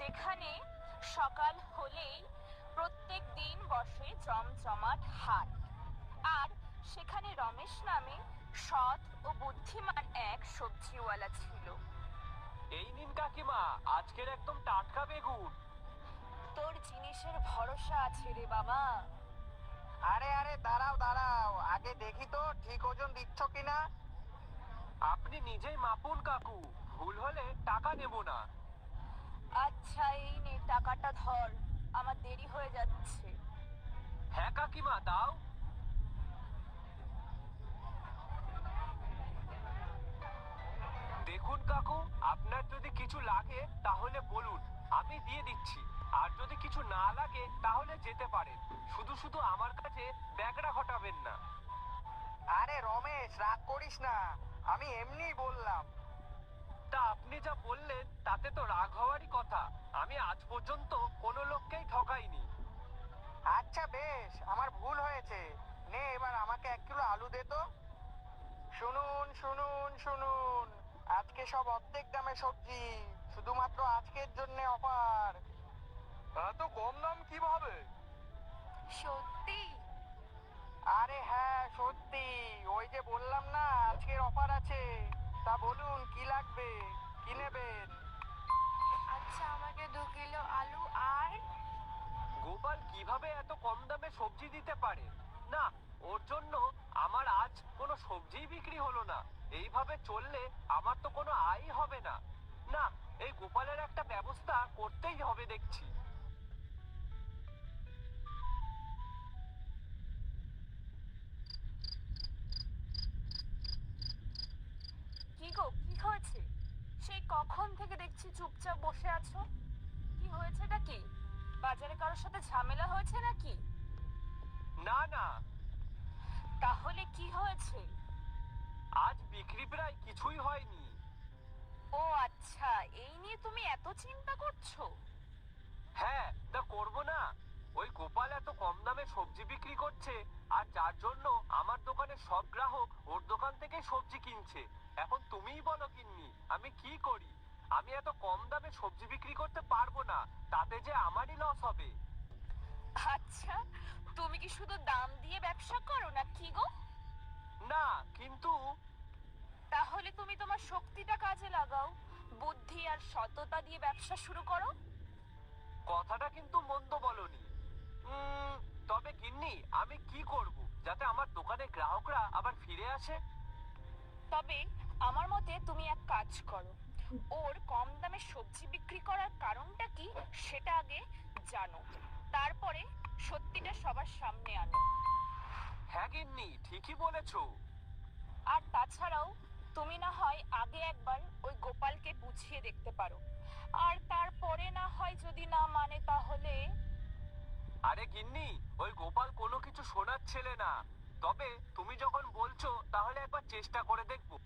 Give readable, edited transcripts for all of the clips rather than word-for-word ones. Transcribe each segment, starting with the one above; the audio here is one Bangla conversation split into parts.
যেখানে সকাল হলেই প্রত্যেক দিন বসে জমজমাট হাট। আর সেখানে রমেশ নামে সৎ ও বুদ্ধিমান এক সবজিওয়ালা ছিল। এই নিন কাকিমা, আজকের একদম টাটকা বেগুন। তোর জিনিসের ভরসা আছে রে বাবা। আরে আরে দাঁড়াও দাঁড়াও, আগে দেখি তো ঠিক ওজন দিচ্ছ কিনা। আপনি নিজেই মাপুন কাকু, ভুল হলে টাকা নেব না। আচ্ছা এই নে টাকাটা ধর, আমার দেরি হয়ে যাচ্ছে। হ্যাঁ কাকিমা, দাও। দেখুন কাকু, আপনার যদি কিছু লাগে তাহলে বলুন, আমি দিয়ে দিচ্ছি। আর যদি কিছু না লাগে তাহলে যেতে পারেন। শুধু শুধু আমার কাছে ব্যাগরা ঘটাবেন না। আরে রমেশ, রাগ করিস না, আমি এমনিই বললাম। তা আপনি যা বললেন তাতে তো রাগ হওয়ারই কথা। আমি আজ পর্যন্ত কোনো লোককেই ঠকাইনি। আচ্ছা বেশ, আমার ভুল হয়েছে। নে এবার আমাকে 1 কিলো আলু দে তো। শুনুন শুনুন শুনুন, আজকে সব অর্ধেক দামে সবজি, শুধুমাত্র আজকের জন্য অফার। এত কম দাম কিভাবে? সত্যি? আরে হ্যাঁ সত্যি, ওই যে বললাম না আজকের অফার আছে। তা বলুন কি লাগবে, কি নেবেন? আচ্ছা আমাকে 2 কিলো আলু আর গোপাল কিভাবে এত কম দামে সবজি দিতে পারে? না, ওর জন্য আমার আজ কোনো সবজিই বিক্রি হলো না। এইভাবে চললে আমার তো কোনো আয়ই হবে না। না, এই গোপালের একটা ব্যবস্থা করতেই হবে দেখছি। কি গো, কি হয়েছে? সেই কখন থেকে দেখছি চুপচাপ বসে আছো। কি হয়েছেটা কি? বাজারে কারোর সাথে ঝামেলা হয়েছে নাকি? না না, তাহলে কি হয়েছে? আজ বিক্রি প্রায় কিছুই হয়নি। ও আচ্ছা, এই নিয়ে তুমি এত চিন্তা করছো? হ্যাঁ, তা করবো না। ওই গোপাল এত কম দামে সবজি বিক্রি করছে, আর যার জন্য আমার দোকানের সব গ্রাহক ওর দোকান থেকে সবজি কিনছে। এখন তুমিই বলো গিন্নি, আমি কি করি? আমি এত কম দামে সবজি বিক্রি করতে পারবো না, তাতে যে আমারই লস হবে। আচ্ছা, তুমি কি শুধু দাম দিয়ে ব্যবসা করো না কি গো? না, কিন্তু তাহলে তুমি তোমার শক্তিটা কাজে লাগাও, বুদ্ধি আর সততা দিয়ে ব্যবসা শুরু করো। কথাটা কিন্তু মন্দ বলনি। উম, তবে গিন্নি, আমি কি করব যাতে আমার দোকানে গ্রাহকরা আবার ফিরে আসে? তবে আমার মতে তুমি এক কাজ করো, ওর কম দামে সবজি বিক্রি করার কারণটা কি সেটা আগে জানো, তারপরে সত্যিটা সবার সামনে আনো। হ্যাঁ গিন্নি, ঠিকই বলেছো। আর তাছাড়াও তুমি না হয় আগে একবার ওই গোপালকে বুঝিয়ে দেখতে পারো, আর তারপরে না হয় যদি না মানে তাহলে। আরে গিন্নি, ওই গোপাল কোনো কিছু শোনার ছেলে না। তবে তুমি যখন বলছো তাহলে একবার চেষ্টা করে দেখবো।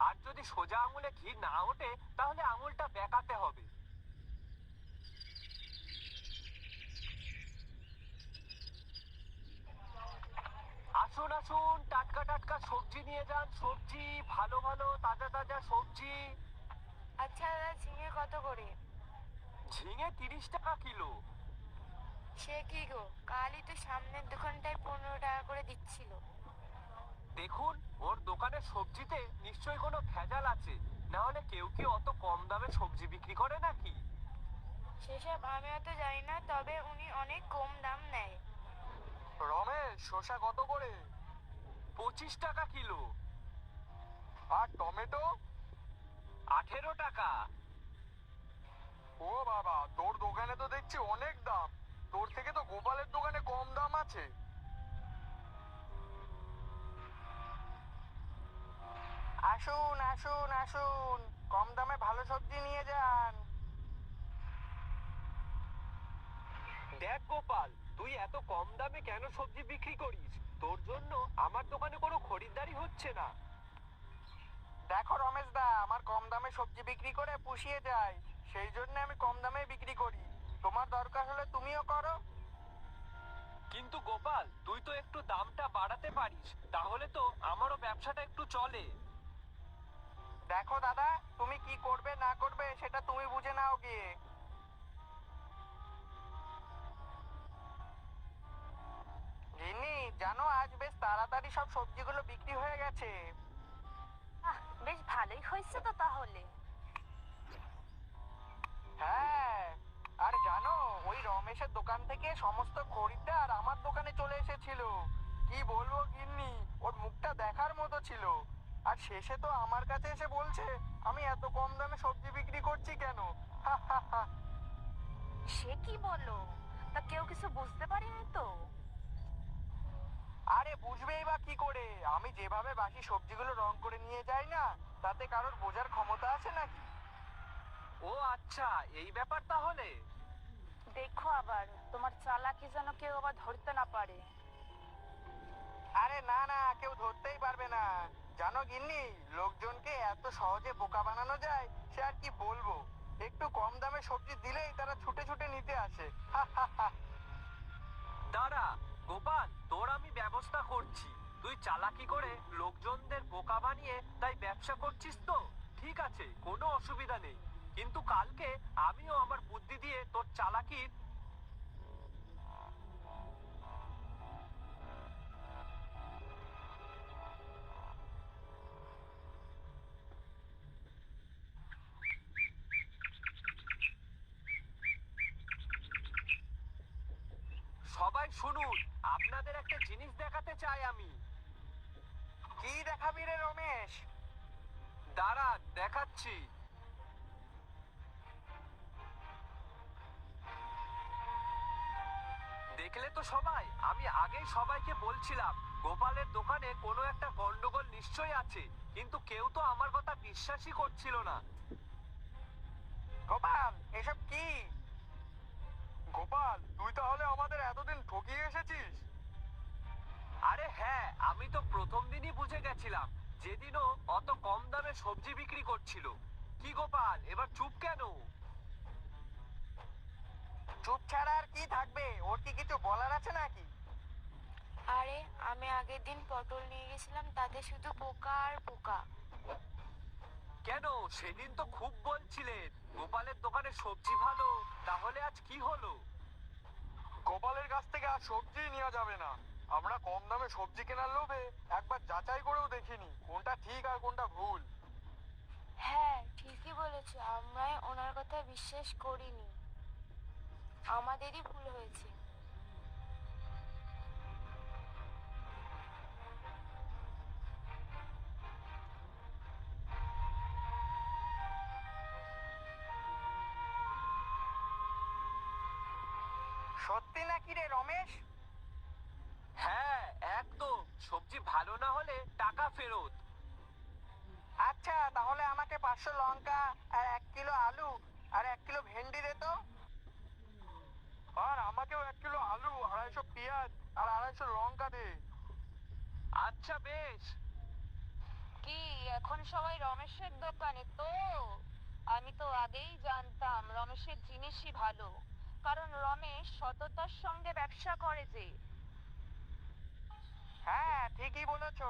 আর যদি সোজা আঙুলে ঘি না ওঠে তাহলে আঙুলটা বেঁকাতে হবে। আসুন আসুন, টাটকা টাটকা সবজি নিয়ে যান। সবজি, ভালো ভালো তাজা তাজা সবজি। আচ্ছা দাদা, ঝিঙে কত করে? ঝিঙে 30 টাকা কিলো। সে কি গো, কালই তো সামনের দোকানটায় 15 টাকা করে দিচ্ছিল। দেখুন, ওর দোকানের সবজিতে নিশ্চয়ই কোনো ভেজাল আছে, না হলে কেউ কি অত কম দামে সবজি বিক্রি করে নাকি? সেসব আমি অত জানি না, তবে উনি অনেক কম দাম নেয়। রমেশ, শসা কত করে? 25 টাকা কিলো। আর টমেটো? 18 টাকা। ও বাবা, তোর দোকানে তো দেখছি অনেক দাম। তোর থেকে তো গোপালের দোকানে কম দাম আছে। আসুন আসুন আসুন, কম দামে ভালো সবজি নিয়ে যান। দেখ গোপাল, তুই এত কম দামে কেন সবজি বিক্রি করিস? তোর জন্য আমার দোকানে কোনো খরিদ্দারি হচ্ছে না। দেখো রমেশ দা, আমার কম দামে সবজি বিক্রি করে পুষিয়ে যায়, সেই জন্য আমি কম দামে বিক্রি করি। তোমার দরকার হলে তুমিও করো। কিন্তু গোপাল, তুই তো একটু দামটা বাড়াতে পারিস, তাহলে তো আমারও ব্যবসাটা একটু চলে। দেখো দাদা, তুমি কি করবে না করবে সেটা তুমি বুঝে নাও গিয়ে। গিন্নি জানো আজ বেশ তাড়াতাড়ি সব সবজিগুলো বিক্রি হয়ে গেছে। বেশ ভালোই হয়েছে তো তাহলে। হ্যাঁ, আর জানো ওই রমেশের দোকান থেকে সমস্ত খরিদ্দার আমার দোকানে চলে এসেছিল। কি বলবো গিন্নি, ওর মুখটা দেখার মতো ছিল। আর শেষে তো আমার কাছে এসে বলছে আমি এত কম দামে সবজি বিক্রি করছি কেন। হা হা হা। সে কি বলো? তা কেউ কিছু বুঝতে পারেনি তো? আরে বুঝবেই বা কি করে, আমি যেভাবে বাকি সবজিগুলো রং করে নিয়ে যাই না, তাতে কারোর বোঝার ক্ষমতা আছে নাকি? ও আচ্ছা, এই ব্যাপার তাহলে। দেখো আবার তোমার চালাকি যেন কেউ আবার ধরতে না পারে। আরে না না, কেউ ধরতেই পারবে না। জানো গিন্নি, লোকজনকে এত সহজে বোকা বানানো যায় সে আর কি বলবো। একটু কম দামে সবজি দিলেই তারা ছুটে ছুটে নিতে আসে। হা হা হা। দাঁড়া গোপাল, তোর আমি ব্যবস্থা করছি। তুই চালাকি করে লোকজনদের বোকা বানিয়ে তাই ব্যবসা করছিস তো? ঠিক আছে, কোনো অসুবিধা নেই। কিন্তু কালকে আমিও আমার বুদ্ধি দিয়ে তোর চালাকির। সবাই শুনুন, আপনাদের একটা জিনিস দেখাতে চাই আমি। কি দেখাবি রে রমেশ? দাঁড়া, দেখাচ্ছি। দেখলে তো সবাই, আমি আগেই সবাইকে বলছিলাম গোপালের দোকানে কোনো একটা গন্ডগোল নিশ্চয়ই আছে, কিন্তু কেউ তো আমার কথা বিশ্বাসই করছিল না। গোপাল, এসব কি? গোপাল, তুই তাহলে আমাদের এতদিন ঠকিয়ে এসেছিস। আরে হ্যাঁ, আমি তো প্রথম দিনই বুঝে গেছিলাম, যেদিনও অত কম দামে সবজি বিক্রি করছিল। কি গোপাল, এবার চুপ কেন? চুপ ছাড়া আর কি থাকবে, ওর কি কিছু বলার আছে নাকি? আরে আমি আগের দিন পটল নিয়ে গেছিলাম, তাতে শুধু পোকা আর পোকা। কেন, সেদিন তো খুব বলছিলেন গোপালের দোকানে সবজি ভালো, তাহলে আজ কি হলো? গোপালের কাছ থেকে আর সবজি নেওয়া যাবে না। আমরা কম দামে সবজি কেনার লোভে একবার যাচাই করেও দেখিনি কোনটা ঠিক আর কোনটা ভুল। হ্যাঁ ঠিকই বলেছো, আমরাই ওনার কথা বিশ্বাস করিনি। আমাদেরই ভুল হয়েছে। সত্যি নাকি রে রমেশ? হ্যাঁ একদম, সবজি ভালো না হলে টাকা ফেরত। আচ্ছা তাহলে আমাকে 500 লঙ্কা আর 1 কিলো আলু আর 1 কিলো ভেন্ডি দে তো। আর আমাকেও 1 কিলো আলু, 250 পেঁয়াজ আর 250 লঙ্কা দে। আচ্ছা বেশ। কি এখন সবাই রমেশের দোকানে তো? আমি তো আগেই জানতাম রমেশের জিনিসই ভালো, কারণ রমেশ সততার সঙ্গে ব্যবসা করে যে। হ্যাঁ ঠিকই বলেছো,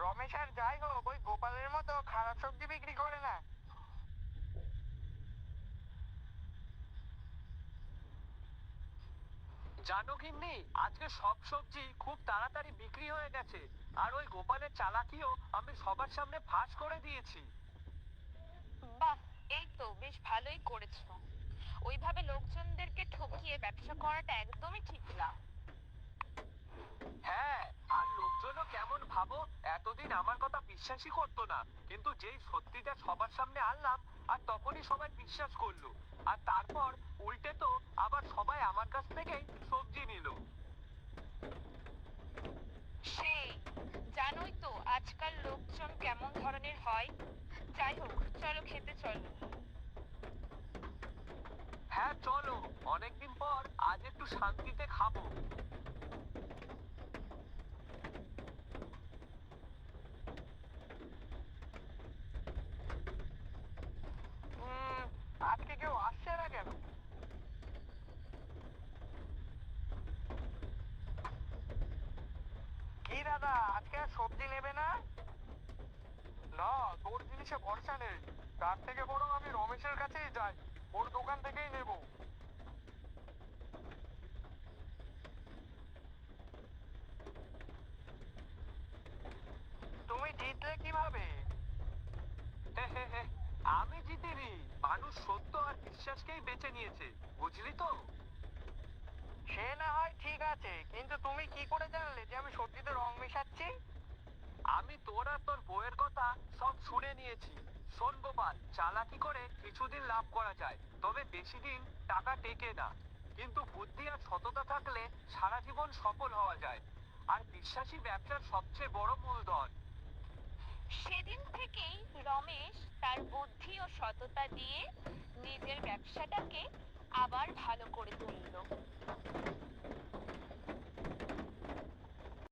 রমেশ আর যাই হোক ওই গোপালের মতো খারাপ সবজি বিক্রি করে না। জানো গিন্নি, আজকে সব সবজি খুব তাড়াতাড়ি বিক্রি হয়ে গেছে। আর ওই গোপালের চালাকিও আমি সবার সামনে ফাঁস করে দিয়েছি। বাহ, এই তো বেশ ভালোই করেছো। ওইভাবে লোকজনদেরকে ঠকিয়ে ব্যবসা করাটা একদমই ঠিক না। হ্যাঁ, আর লোকজনও কেমন ভাবো, এতদিন আমার কথা বিশ্বাসই করতো না, কিন্তু যেই সত্যিটা সবার সামনে আনলাম আর তখনই সবাই বিশ্বাস করলো। আর তারপর উল্টে তো আবার সবাই আমার কাছ থেকেই সবজি নিল। সেই, জানোই তো আজকাল লোকজন কেমন ধরনের হয়। যাই হোক, চলো খেতে চলো। হ্যাঁ চলো, অনেকদিন পর আজ একটু শান্তিতে খাবো। উম, আজকে কেউ আসছে না কেন? কি দাদা, আজকে আর সবজি নেবে না? না, তোর জিনিসে ভরসা নেই। তার থেকে বরং আমি রমেশের কাছেই যাই, ওর দোকান থেকেই নেব। জিতলে কিভাবে? হে হে হে, আমি জিতিনি, মানুষ সত্য আর বিশ্বাসকেই বেছে নিয়েছে, বুঝলি তো? সে না হয় ঠিক আছে, কিন্তু তুমি কি করে জানলে যে আমি সত্যিতে রং মেশাচ্ছি? আমি তোর আর তোর বউয়ের কথা সব শুনে নিয়েছি। শোন গোপাল, চালাকি করে কিছুদিন লাভ করা যায়, তবে বেশি দিন টাকা টেকে না। কিন্তু বুদ্ধি আর সততা থাকলে সারা জীবন সফল হওয়া যায়। আর বিশ্বাসী ব্যবসার সবচেয়ে বড় মূলধন। সেদিন থেকেই রমেশ তার বুদ্ধি ও সততা দিয়ে নিজের ব্যবসাটাকে আবার ভালো করে তুললো।